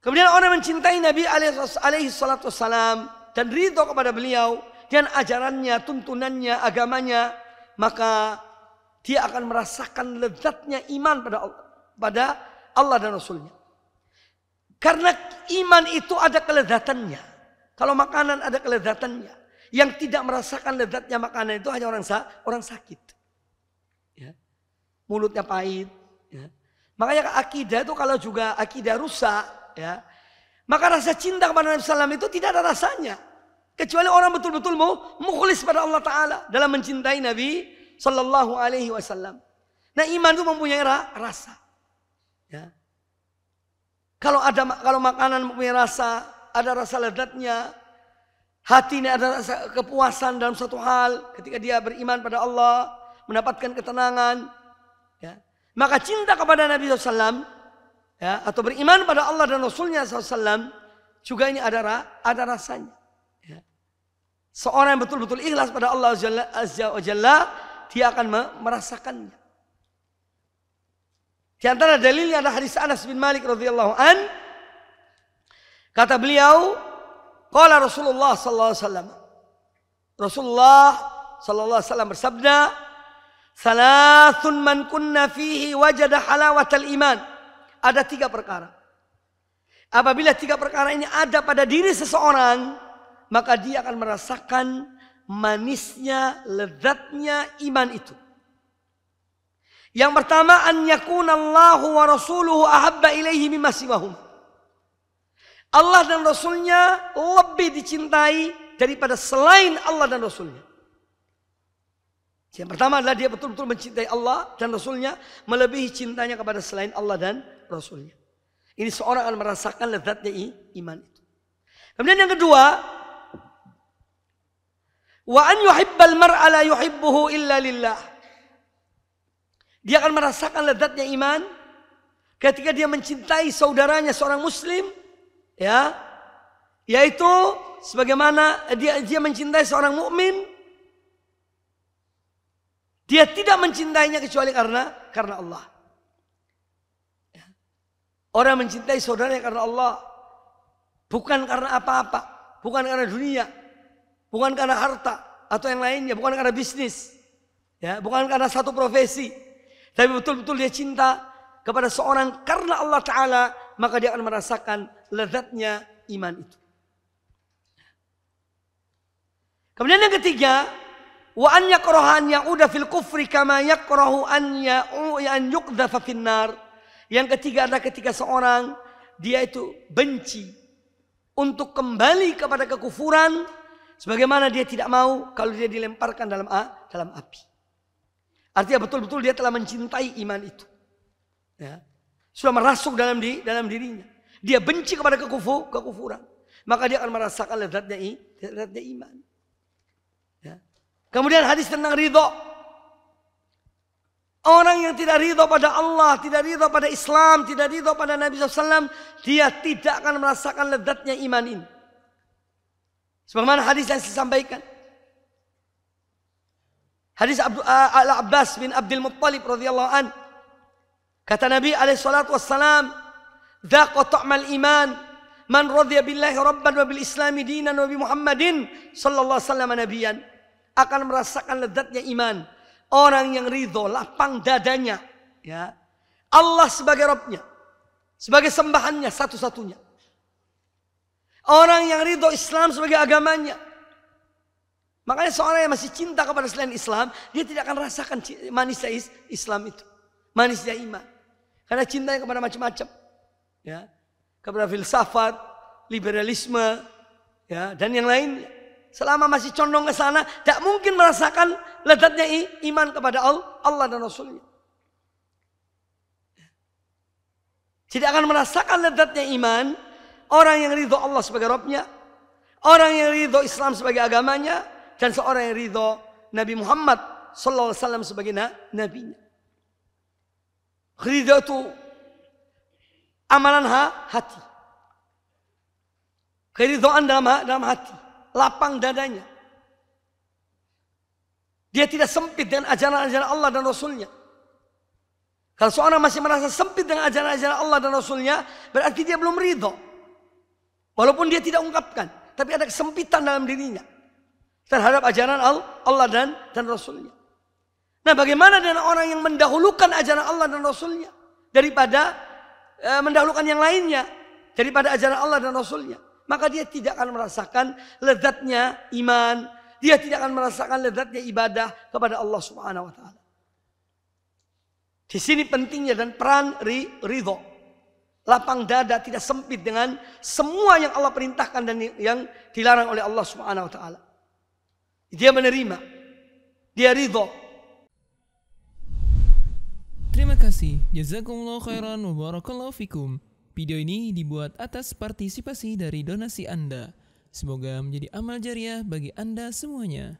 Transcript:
Kemudian orang mencintai Nabi alaihi salatu wassalam dan ridho kepada beliau dan ajarannya, tuntunannya, agamanya, maka dia akan merasakan lezatnya iman pada Allah dan Rasulnya. Karena iman itu ada kelezatannya. Kalau makanan ada kelezatannya. Yang tidak merasakan lezatnya makanan itu hanya orang sakit. Ya. Mulutnya pahit. Ya. Makanya akidah itu kalau juga akidah rusak, ya, maka rasa cinta kepada Nabi SAW itu tidak ada rasanya. Kecuali orang betul-betul mau mukhlis pada Allah Ta'ala dalam mencintai Nabi Sallallahu Alaihi Wasallam. Nah, iman itu mempunyai rasa. Ya. Kalau makanan mempunyai rasa, ada rasa lezatnya, hati ini ada rasa kepuasan dalam satu hal ketika dia beriman pada Allah, mendapatkan ketenangan. Ya. Maka cinta kepada Nabi SAW, ya, atau beriman pada Allah dan Rasulnya SAW, juga ini ada rasanya. Ya. Seorang yang betul-betul ikhlas pada Allah Azza wa Jalla, dia akan merasakannya. Di antara dalilnya ada hadis Anas bin Malik radhiyallahu an. Kata beliau, qala Rasulullah sallallahu alaihi wasallam. Rasulullah sallallahu alaihi wasallam bersabda, "Salasun man kunna fihi wajada halawatal iman." Ada 3 perkara. Apabila 3 perkara ini ada pada diri seseorang, maka dia akan merasakan manisnya, lezatnya iman itu. Yang pertama, an yakunallahu wa rasuluhu ahabba ilaihi mimma siwahum. Allah dan Rasulnya lebih dicintai daripada selain Allah dan Rasulnya. Yang pertama adalah dia betul-betul mencintai Allah dan Rasulnya, melebihi cintanya kepada selain Allah dan Rasulnya. Ini seorang akan merasakan lezatnya iman itu. Kemudian yang kedua, wa an yuhibbal mar'a la yuhibbuhu illa lillah. Dia akan merasakan lezatnya iman ketika dia mencintai saudaranya seorang muslim, ya, yaitu sebagaimana dia mencintai seorang mukmin. Dia tidak mencintainya kecuali karena Allah. Ya. Orang mencintai saudaranya karena Allah, bukan karena apa-apa, bukan karena dunia, bukan karena harta atau yang lainnya, bukan karena bisnis, ya, bukan karena satu profesi. Tapi betul-betul dia cinta kepada seorang karena Allah Ta'ala, maka dia akan merasakan lezatnya iman itu. Kemudian yang ketiga, wa an yakraha an ya'uda fil kufri kama yakrahu an yuqdhafa fin nar. Yang ketiga adalah ketika seorang dia itu benci untuk kembali kepada kekufuran, sebagaimana dia tidak mau kalau dia dilemparkan dalam api. Artinya betul-betul dia telah mencintai iman itu. Ya. Sudah merasuk dalam dirinya. Dia benci kepada kekufuran. Maka dia akan merasakan lezatnya iman. Ya. Kemudian hadis tentang ridho. Orang yang tidak ridho pada Allah, tidak ridho pada Islam, tidak ridho pada Nabi SAW, dia tidak akan merasakan lezatnya iman ini. Sebagaimana hadis yang saya sampaikan. Hadis Al-Abbas bin Abdul Muttalib radhiyallahu an. Kata Nabi alaihi salatu wassalam, "Dzaqa ta'mal iman man radhiya billahi rabban wa bil islami dinan wa bi Muhammadin sallallahu alaihi wasallam nabiyyan." Akan merasakan lezatnya iman orang yang ridho, lapang dadanya, ya, Allah sebagai Rabbnya, sebagai sembahannya satu-satunya. Orang yang ridho Islam sebagai agamanya. Makanya seorang yang masih cinta kepada selain Islam, dia tidak akan rasakan manisnya Islam itu, manisnya iman. Karena cintanya kepada macam-macam, ya, kepada filsafat, liberalisme, ya, dan yang lainnya. Selama masih condong ke sana, tidak mungkin merasakan lezatnya iman kepada Allah dan Rasulnya. Tidak akan merasakan lezatnya iman orang yang ridho Allah sebagai Rabbnya, orang yang ridho Islam sebagai agamanya, dan seorang yang ridho Nabi Muhammad sallallahu alaihi wasallam sebagai nabinya. Ridho itu amalan hati. Keridhaan dalam hati, lapang dadanya. Dia tidak sempit dengan ajaran-ajaran Allah dan Rasulnya. Kalau seorang masih merasa sempit dengan ajaran-ajaran Allah dan Rasulnya, berarti dia belum ridho. Walaupun dia tidak ungkapkan, tapi ada kesempitan dalam dirinya terhadap ajaran Allah dan Rasulnya. Nah, bagaimana dengan orang yang mendahulukan ajaran Allah dan Rasulnya daripada mendahulukan yang lainnya daripada ajaran Allah dan Rasulnya? Maka dia tidak akan merasakan lezatnya iman, dia tidak akan merasakan lezatnya ibadah kepada Allah Subhanahu wa taala. Di sini pentingnya dan peran ridho. Lapang dada, tidak sempit dengan semua yang Allah perintahkan dan yang dilarang oleh Allah Subhanahu wa taala. Dia menerima, dia ridho. Terima kasih. Jazakumullah khairan wa barakallahu fikum. Video ini dibuat atas partisipasi dari donasi Anda. Semoga menjadi amal jariah bagi Anda semuanya.